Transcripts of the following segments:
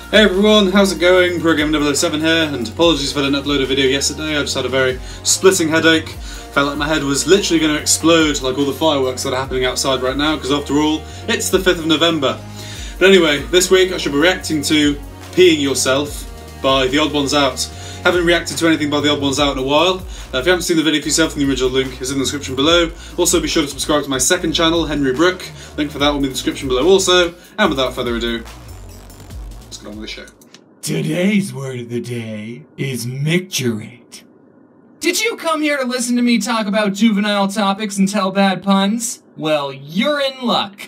Hey everyone, how's it going? Program007 here, and apologies if I didn't upload a video yesterday. I just had a very splitting headache. Felt like my head was literally going to explode like all the fireworks that are happening outside right now, because after all, it's the 5th of November. But anyway, this week I should be reacting to Peeing Yourself by TheOdd1sOut. Haven't reacted to anything by TheOdd1sOut in a while. If you haven't seen the video for yourself, then the original link is in the description below. Also be sure to subscribe to my second channel, Henry Brook. Link for that will be in the description below also. And without further ado, let's get on with the show. Today's word of the day is micturate. Did you come here to listen to me talk about juvenile topics and tell bad puns? Well, you're in luck.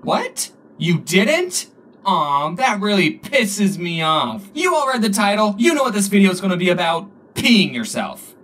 What? You didn't? Aw, that really pisses me off. You all read the title. You know what this video is going to be about. Peeing yourself.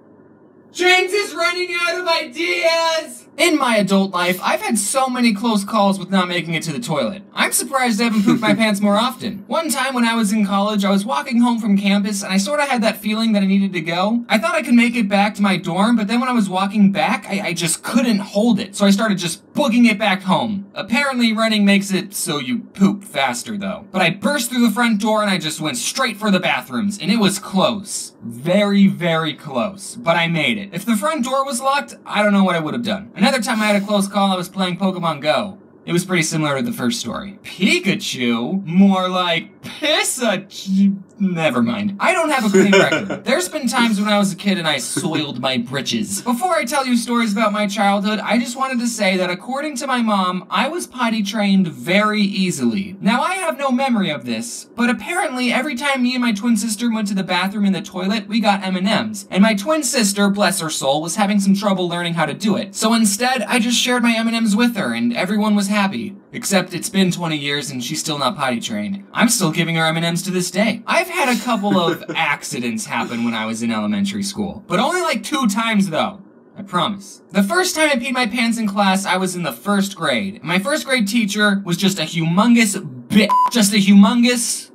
James is running out of ideas! In my adult life, I've had so many close calls with not making it to the toilet. I'm surprised I haven't pooped my pants more often. One time when I was in college, I was walking home from campus and I sort of had that feeling that I needed to go. I thought I could make it back to my dorm, but then when I was walking back, I just couldn't hold it. So I started just booging it back home. Apparently running makes it so you poop faster though. But I burst through the front door and I just went straight for the bathrooms, and it was close. Very, very close. But I made it. If the front door was locked, I don't know what I would have done. Another time I had a close call, I was playing Pokemon Go. It was pretty similar to the first story. Pikachu? More like Pissachu. Never mind. I don't have a clean record. There's been times when I was a kid and I soiled my britches. Before I tell you stories about my childhood, I just wanted to say that according to my mom, I was potty trained very easily. Now I have no memory of this, but apparently every time me and my twin sister went to the bathroom in the toilet, we got M&Ms. And my twin sister, bless her soul, was having some trouble learning how to do it. So instead, I just shared my M&Ms with her and everyone was happy. Except it's been 20 years and she's still not potty trained. I'm still giving her M&Ms to this day. I've had a couple of accidents happen when I was in elementary school, but only like 2 times though. I promise. The first time I peed my pants in class, I was in the 1st grade. My 1st grade teacher was just a humongous bitch. Just a humongous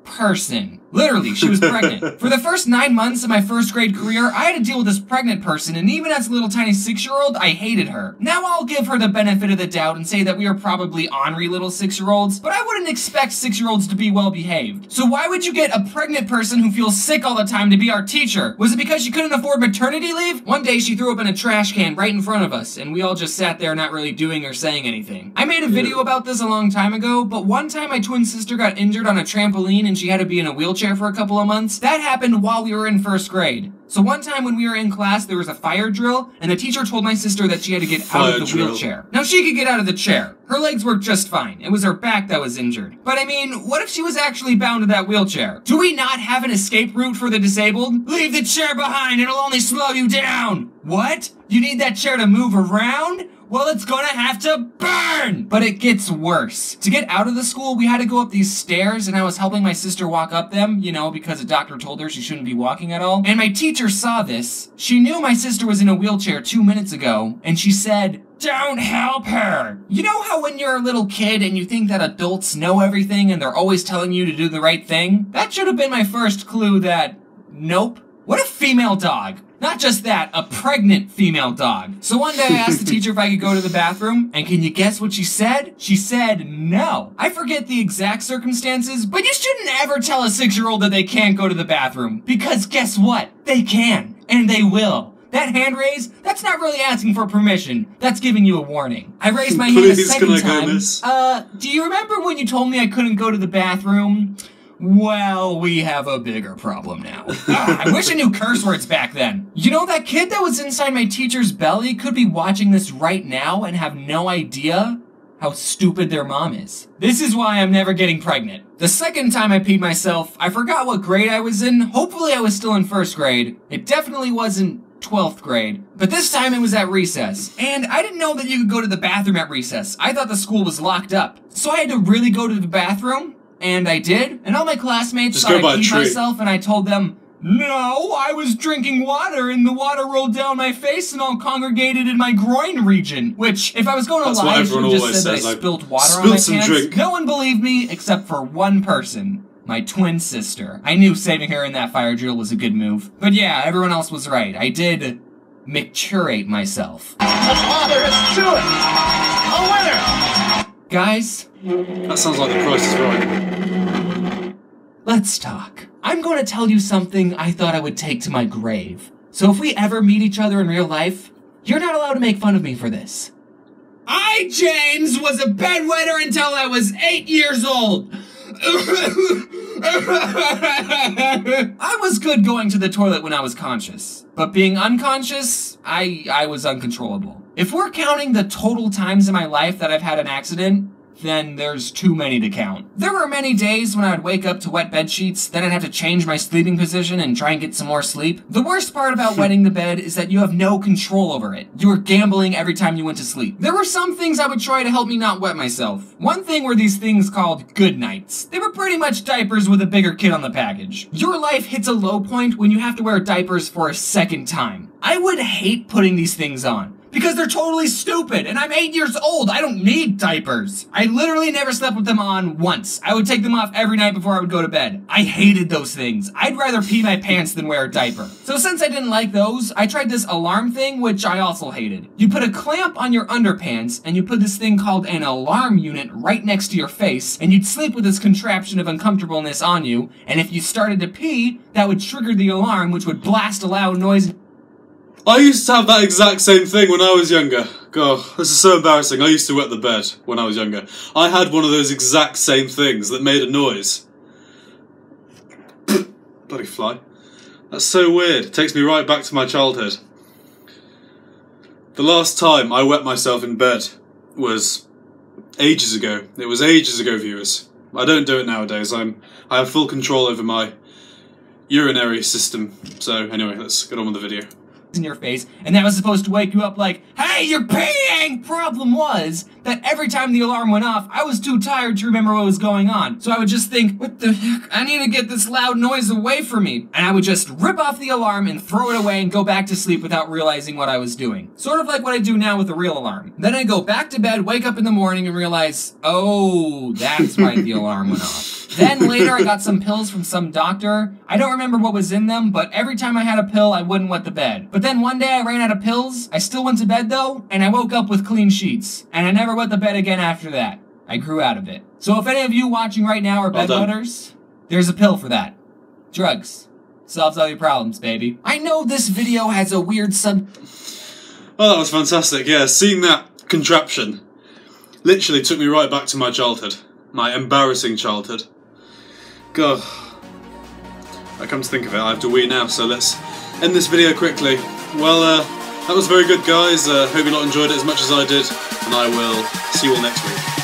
person. Literally, she was pregnant. For the first 9 months of my 1st grade career, I had to deal with this pregnant person, and even as a little tiny 6-year-old, I hated her. Now I'll give her the benefit of the doubt and say that we are probably ornery little 6-year-olds, but I wouldn't expect 6-year-olds to be well behaved. So why would you get a pregnant person who feels sick all the time to be our teacher? Was it because she couldn't afford maternity leave? One day she threw up in a trash can right in front of us, and we all just sat there not really doing or saying anything. I made a video about this a long time ago, but one time my twin sister got injured on a trampoline and she had to be in a wheelchair for a couple of months. That happened while we were in 1st grade. So one time when we were in class, there was a fire drill, and the teacher told my sister that she had to get out of the wheelchair. Now she could get out of the chair. Her legs worked just fine. It was her back that was injured. But I mean, what if she was actually bound to that wheelchair? Do we not have an escape route for the disabled? Leave the chair behind, it'll only slow you down! What? You need that chair to move around? Well, it's gonna have to burn! But it gets worse. To get out of the school, we had to go up these stairs, and I was helping my sister walk up them, you know, because a doctor told her she shouldn't be walking at all. And my teacher saw this. She knew my sister was in a wheelchair 2 minutes ago, and she said, "Don't help her." You know how when you're a little kid and you think that adults know everything and they're always telling you to do the right thing? That should have been my first clue that, nope. What a female dog. Not just that, a pregnant female dog. So one day I asked the teacher if I could go to the bathroom, and can you guess what she said? She said no. I forget the exact circumstances, but you shouldn't ever tell a 6-year-old that they can't go to the bathroom, because guess what? They can, and they will. That hand raise, that's not really asking for permission. That's giving you a warning. I raised my hand a second time. Do you remember when you told me I couldn't go to the bathroom? Well, we have a bigger problem now. I wish I knew curse words back then. You know, that kid that was inside my teacher's belly could be watching this right now and have no idea how stupid their mom is. This is why I'm never getting pregnant. The second time I peed myself, I forgot what grade I was in. Hopefully I was still in 1st grade. It definitely wasn't 12th grade. But this time it was at recess. And I didn't know that you could go to the bathroom at recess. I thought the school was locked up. So I had to really go to the bathroom. And I did, and all my classmates thought I peed myself, and I told them, no, I was drinking water, and the water rolled down my face and all congregated in my groin region. Which, if I was going to lie, I should have just said that I spilled water on my pants. No one believed me, except for one person. My twin sister. I knew saving her in that fire drill was a good move. But yeah, everyone else was right. I did micturate myself. That's all there is to it! A winner! Guys? That sounds like the price is right. Let's talk. I'm going to tell you something I thought I would take to my grave. So if we ever meet each other in real life, you're not allowed to make fun of me for this. I, James, was a bedwetter until I was 8 years old. I was good going to the toilet when I was conscious, but being unconscious, I was uncontrollable. If we're counting the total times in my life that I've had an accident, then there's too many to count. There were many days when I would wake up to wet bed sheets, then I'd have to change my sleeping position and try and get some more sleep. The worst part about wetting the bed is that you have no control over it. You were gambling every time you went to sleep. There were some things I would try to help me not wet myself. One thing were these things called good nights. They were pretty much diapers with a bigger kid on the package. Your life hits a low point when you have to wear diapers for a second time. I would hate putting these things on, because they're totally stupid, and I'm 8 years old. I don't need diapers. I literally never slept with them on once. I would take them off every night before I would go to bed. I hated those things. I'd rather pee my pants than wear a diaper. So since I didn't like those, I tried this alarm thing, which I also hated. You put a clamp on your underpants, and you put this thing called an alarm unit right next to your face, and you'd sleep with this contraption of uncomfortableness on you, and if you started to pee, that would trigger the alarm, which would blast a loud noise. I used to have that exact same thing when I was younger. God, this is so embarrassing. I used to wet the bed when I was younger. I had one of those exact same things that made a noise. Bloody fly. That's so weird. It takes me right back to my childhood. The last time I wet myself in bed was ages ago. It was ages ago, viewers. I don't do it nowadays. I have full control over my urinary system. So anyway, let's get on with the video. In your face, and that was supposed to wake you up like, hey, you're peeing! Problem was that every time the alarm went off, I was too tired to remember what was going on. So I would just think, what the heck? I need to get this loud noise away from me. And I would just rip off the alarm and throw it away and go back to sleep without realizing what I was doing. Sort of like what I do now with the real alarm. Then I go back to bed, wake up in the morning and realize, oh, that's why the alarm went off. Then later I got some pills from some doctor. I don't remember what was in them, but every time I had a pill, I wouldn't wet the bed. But then one day I ran out of pills. I still went to bed though, and I woke up with clean sheets. And I never wet the bed again after that. I grew out of it. So if any of you watching right now are bedwetters, there's a pill for that. Drugs. Solves all your problems, baby. I know this video has a weird Oh, that was fantastic. Yeah, seeing that contraption literally took me right back to my childhood. My embarrassing childhood. God. I come to think of it, I have to wee now, so let's end this video quickly. Well, that was very good, guys. Hope you lot enjoyed it as much as I did, and I will see you all next week.